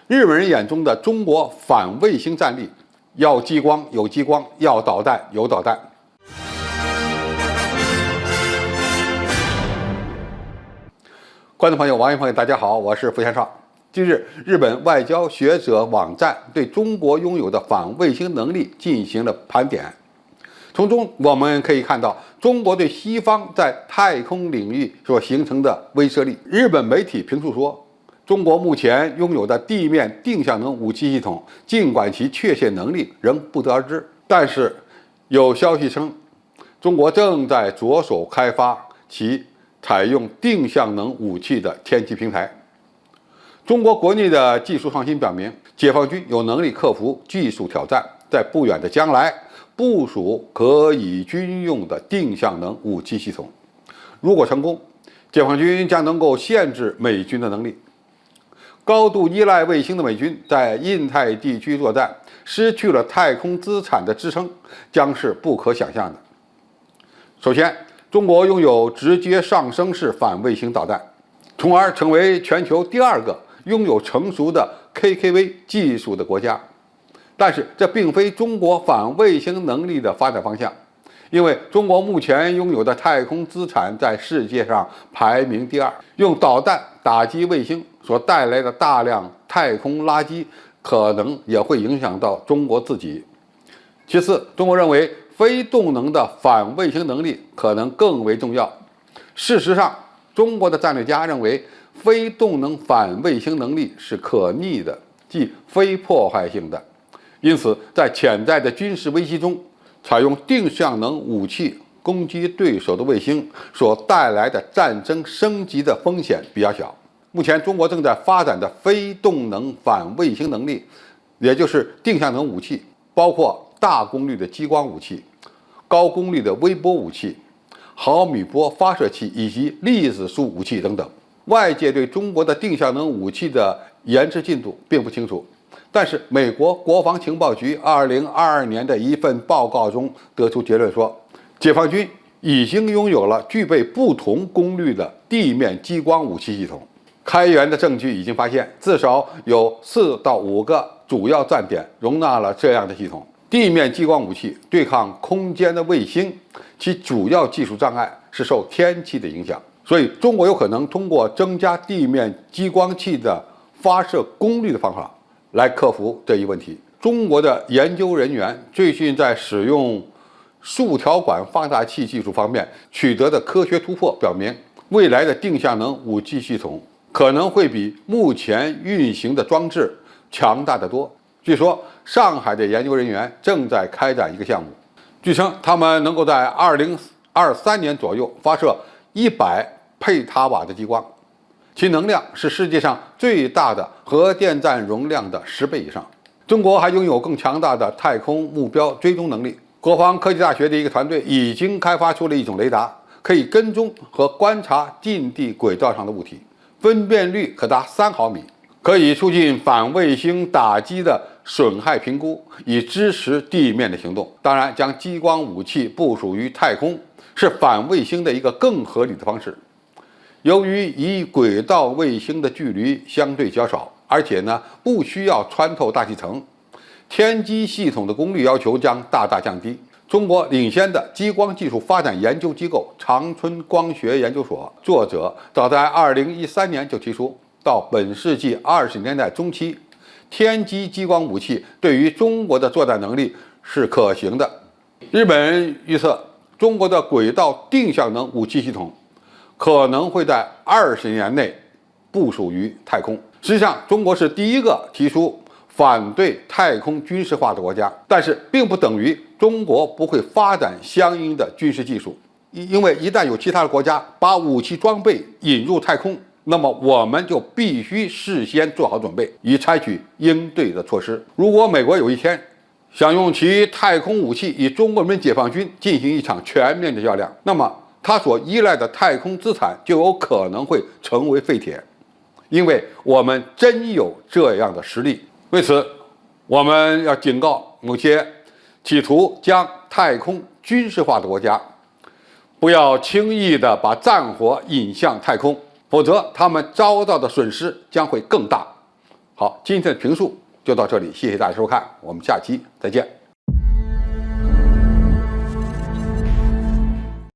日本人眼中的中国反卫星战力，要激光有激光，要导弹有导弹。观众朋友、网友朋友，大家好，我是付先少。近日，日本外交学者网站对中国拥有的反卫星能力进行了盘点，从中我们可以看到中国对西方在太空领域所形成的威慑力。日本媒体评述说，中国目前拥有的地面定向能武器系统，尽管其确切能力仍不得而知，但是有消息称，中国正在着手开发其采用定向能武器的天基平台。中国国内的技术创新表明，解放军有能力克服技术挑战，在不远的将来部署可以军用的定向能武器系统。如果成功，解放军将能够限制美军的能力。高度依赖卫星的美军在印太地区作战，失去了太空资产的支撑，将是不可想象的。首先，中国拥有直接上升式反卫星导弹，从而成为全球第二个拥有成熟的 KKV 技术的国家。但是，这并非中国反卫星能力的发展方向，因为中国目前拥有的太空资产在世界上排名第二。用导弹打击卫星所带来的大量太空垃圾，可能也会影响到中国自己。其次，中国认为非动能的反卫星能力可能更为重要。事实上，中国的战略家认为，非动能反卫星能力是可逆的，即非破坏性的。因此，在潜在的军事危机中，采用定向能武器攻击对手的卫星所带来的战争升级的风险比较小。目前，中国正在发展的非动能反卫星能力，也就是定向能武器，包括大功率的激光武器、高功率的微波武器、毫米波发射器以及粒子束武器等等。外界对中国的定向能武器的研制进度并不清楚，但是美国国防情报局2022年的一份报告中得出结论说，解放军已经拥有了具备不同功率的地面激光武器系统。开源的证据已经发现，至少有4到5个主要站点容纳了这样的系统。地面激光武器对抗空间的卫星，其主要技术障碍是受天气的影响，所以中国有可能通过增加地面激光器的发射功率的方法来克服这一问题。中国的研究人员最近在使用束条管放大器技术方面取得的科学突破表明，未来的定向能武器系统可能会比目前运行的装置强大得多。据说，上海的研究人员正在开展一个项目，据称他们能够在2023年左右发射100佩塔瓦的激光，其能量是世界上最大的核电站容量的10倍以上。中国还拥有更强大的太空目标追踪能力。国防科技大学的一个团队已经开发出了一种雷达，可以跟踪和观察近地轨道上的物体，分辨率可达3毫米，可以促进反卫星打击的损害评估，以支持地面的行动。当然，将激光武器部署于太空是反卫星的一个更合理的方式。由于与轨道卫星的距离相对较少，而且不需要穿透大气层，天基系统的功率要求将大大降低。中国领先的激光技术发展研究机构长春光学研究所作者早在2013年就提出，到本世纪20年代中期，天基激光武器对于中国的作战能力是可行的。日本人预测，中国的轨道定向能武器系统可能会在20年内部署于太空。实际上，中国是第一个提出反对太空军事化的国家，但是并不等于中国不会发展相应的军事技术，因为一旦有其他的国家把武器装备引入太空，那么我们就必须事先做好准备，以采取应对的措施。如果美国有一天想用其太空武器与中国人民解放军进行一场全面的较量，那么它所依赖的太空资产就有可能会成为废铁，因为我们真有这样的实力。为此，我们要警告某些企图将太空军事化的国家，不要轻易地把战火引向太空，否则他们遭到的损失将会更大。好，今天的评述就到这里，谢谢大家收看，我们下期再见。